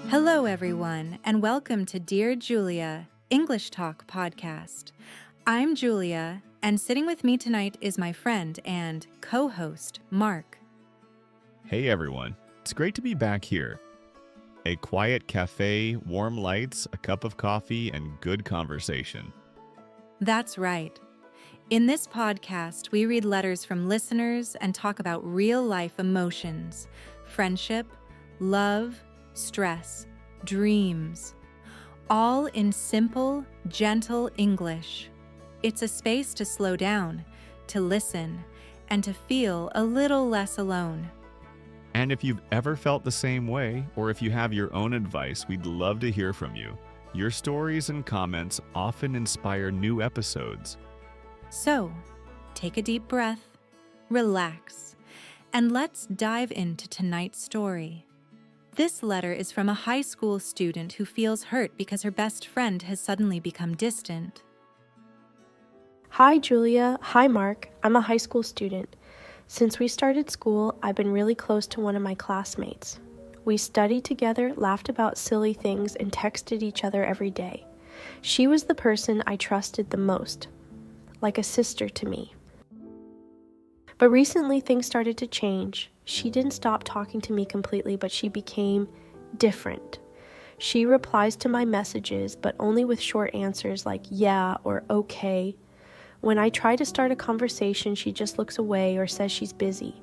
Hello, everyone, and welcome to Dear Julia, English Talk podcast. I'm Julia, and sitting with me tonight is my friend and co-host, Mark. Hey everyone, it's great to be back here. A quiet cafe, warm lights, a cup of coffee, and good conversation. That's right. In this podcast, we read letters from listeners and talk about real-life emotions, friendship, love, stress, dreams, all in simple, gentle English. It's a space to slow down, to listen, and to feel a little less alone. And if you've ever felt the same way, or if you have your own advice, we'd love to hear from you. Your stories and comments often inspire new episodes. So, take a deep breath, relax, and let's dive into tonight's story. This letter is from a high school student who feels hurt because her best friend has suddenly become distant. Hi, Julia. Hi, Mark. I'm a high school student. Since we started school, I've been really close to one of my classmates. We studied together, laughed about silly things, and texted each other every day. She was the person I trusted the most, like a sister to me. But recently, things started to change. She didn't stop talking to me completely, but she became different. She replies to my messages, but only with short answers like yeah or okay. When I try to start a conversation, she just looks away or says she's busy.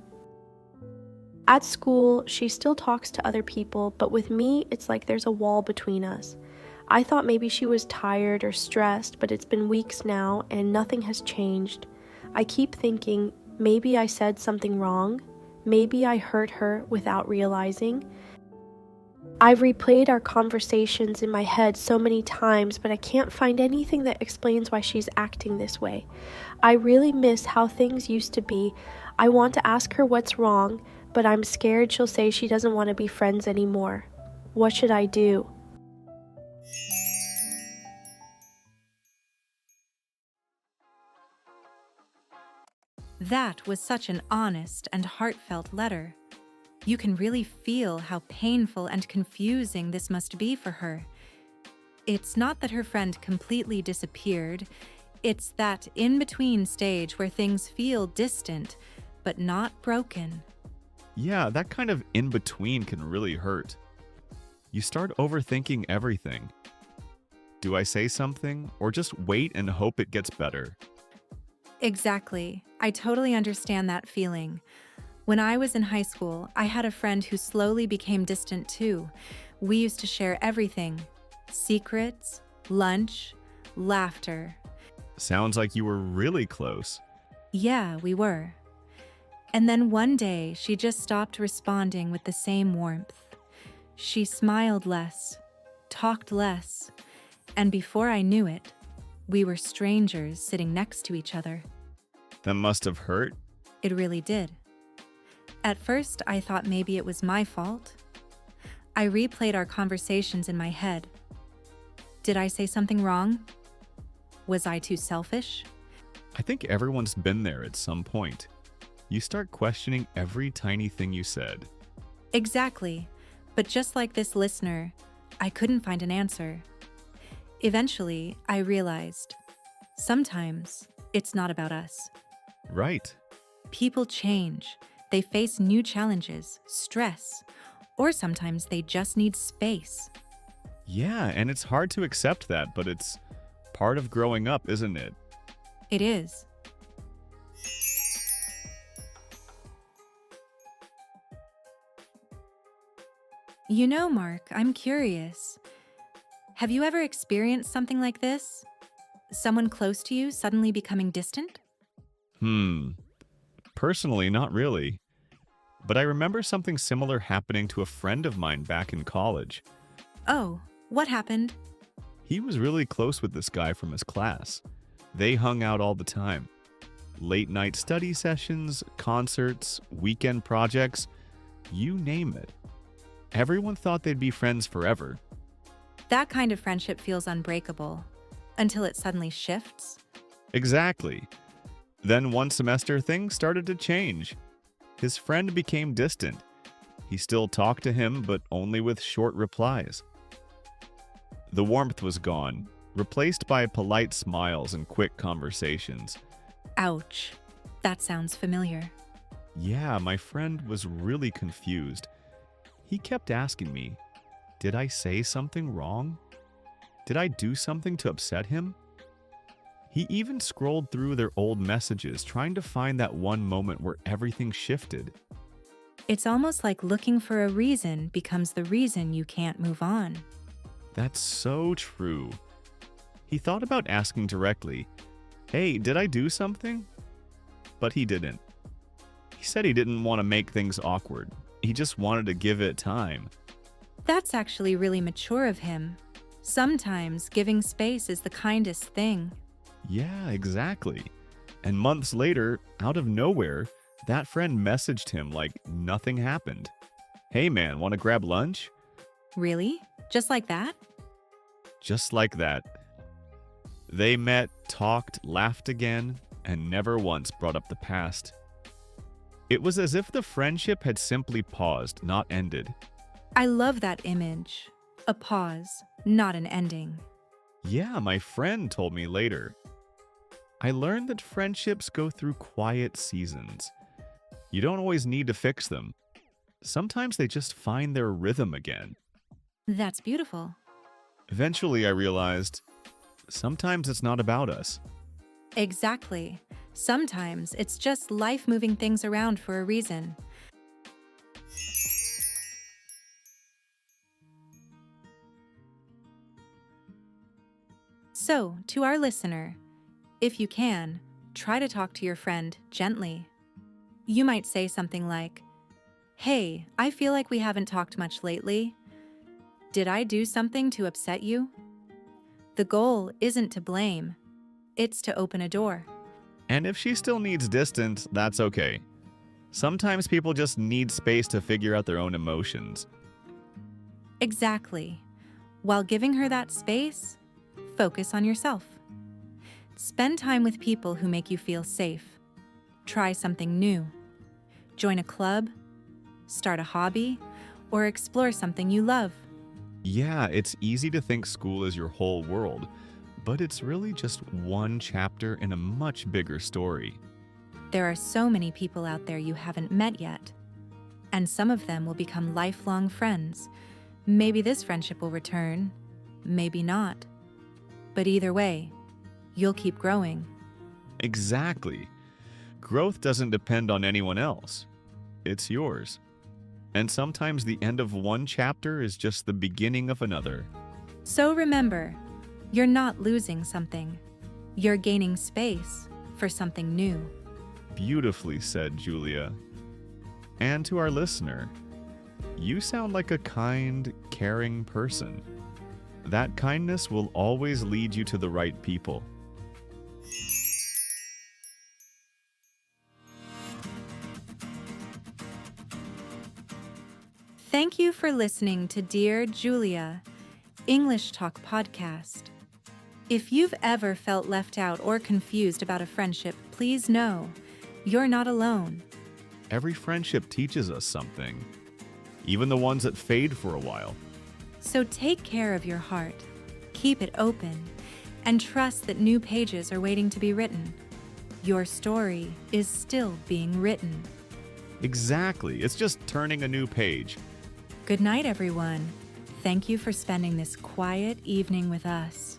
At school, she still talks to other people, but with me, it's like there's a wall between us. I thought maybe she was tired or stressed, but it's been weeks now and nothing has changed. I keep thinking, maybe I said something wrong. Maybe I hurt her without realizing. I've replayed our conversations in my head so many times, but I can't find anything that explains why she's acting this way. I really miss how things used to be. I want to ask her what's wrong, but I'm scared she'll say she doesn't want to be friends anymore. What should I do? That was such an honest and heartfelt letter. You can really feel how painful and confusing this must be for her. It's not that her friend completely disappeared. It's that in-between stage where things feel distant, but not broken. Yeah, that kind of in-between can really hurt. You start overthinking everything. Do I say something, or just wait and hope it gets better? Exactly. I totally understand that feeling. When I was in high school, I had a friend who slowly became distant too. We used to share everything: secrets, lunch, laughter. Sounds like you were really close. Yeah, we were. And then one day, she just stopped responding with the same warmth. She smiled less, talked less, and before I knew it, we were strangers sitting next to each other. That must have hurt. It really did. At first, I thought maybe it was my fault. I replayed our conversations in my head. Did I say something wrong? Was I too selfish? I think everyone's been there at some point. You start questioning every tiny thing you said. Exactly. But just like this listener, I couldn't find an answer. Eventually, I realized, sometimes it's not about us. Right. People change. They face new challenges, stress, or sometimes they just need space. Yeah, and it's hard to accept that, but it's part of growing up, isn't it? It is. You know, Mark, I'm curious. Have you ever experienced something like this? Someone close to you suddenly becoming distant? Personally, not really. But I remember something similar happening to a friend of mine back in college. Oh, what happened? He was really close with this guy from his class. They hung out all the time. Late night study sessions, concerts, weekend projects, you name it. Everyone thought they'd be friends forever. That kind of friendship feels unbreakable until it suddenly shifts. Exactly. Then one semester, things started to change. His friend became distant. He still talked to him, but only with short replies. The warmth was gone, replaced by polite smiles and quick conversations. Ouch. That sounds familiar. Yeah, my friend was really confused. He kept asking me, did I say something wrong? Did I do something to upset him? He even scrolled through their old messages, trying to find that one moment where everything shifted. It's almost like looking for a reason becomes the reason you can't move on. That's so true. He thought about asking directly, hey, did I do something? But he didn't. He said he didn't want to make things awkward. He just wanted to give it time. That's actually really mature of him. Sometimes giving space is the kindest thing. Yeah, exactly. And months later, out of nowhere, that friend messaged him like nothing happened. Hey man, want to grab lunch? Really? Just like that? Just like that. They met, talked, laughed again, and never once brought up the past. It was as if the friendship had simply paused, not ended. I love that image. A pause, not an ending. Yeah, my friend told me later. I learned that friendships go through quiet seasons. You don't always need to fix them. Sometimes they just find their rhythm again. That's beautiful. Eventually, I realized sometimes it's not about us. Exactly. Sometimes it's just life moving things around for a reason. So, to our listener, if you can, try to talk to your friend gently. You might say something like, hey, I feel like we haven't talked much lately. Did I do something to upset you? The goal isn't to blame. It's to open a door. And if she still needs distance, that's okay. Sometimes people just need space to figure out their own emotions. Exactly. While giving her that space, focus on yourself. Spend time with people who make you feel safe. Try something new. Join a club, start a hobby, or explore something you love. Yeah, it's easy to think school is your whole world, but it's really just one chapter in a much bigger story. There are so many people out there you haven't met yet, and some of them will become lifelong friends. Maybe this friendship will return, maybe not. But either way, you'll keep growing. Exactly. Growth doesn't depend on anyone else. It's yours. And sometimes the end of one chapter is just the beginning of another. So remember, you're not losing something. You're gaining space for something new. Beautifully said, Julia. And to our listener, you sound like a kind, caring person. That kindness will always lead you to the right people. Thank you for listening to Dear Julia, English Talk Podcast. If you've ever felt left out or confused about a friendship, please know you're not alone. Every friendship teaches us something, even the ones that fade for a while. So take care of your heart, keep it open, and trust that new pages are waiting to be written. Your story is still being written. Exactly. It's just turning a new page. Good night, everyone. Thank you for spending this quiet evening with us.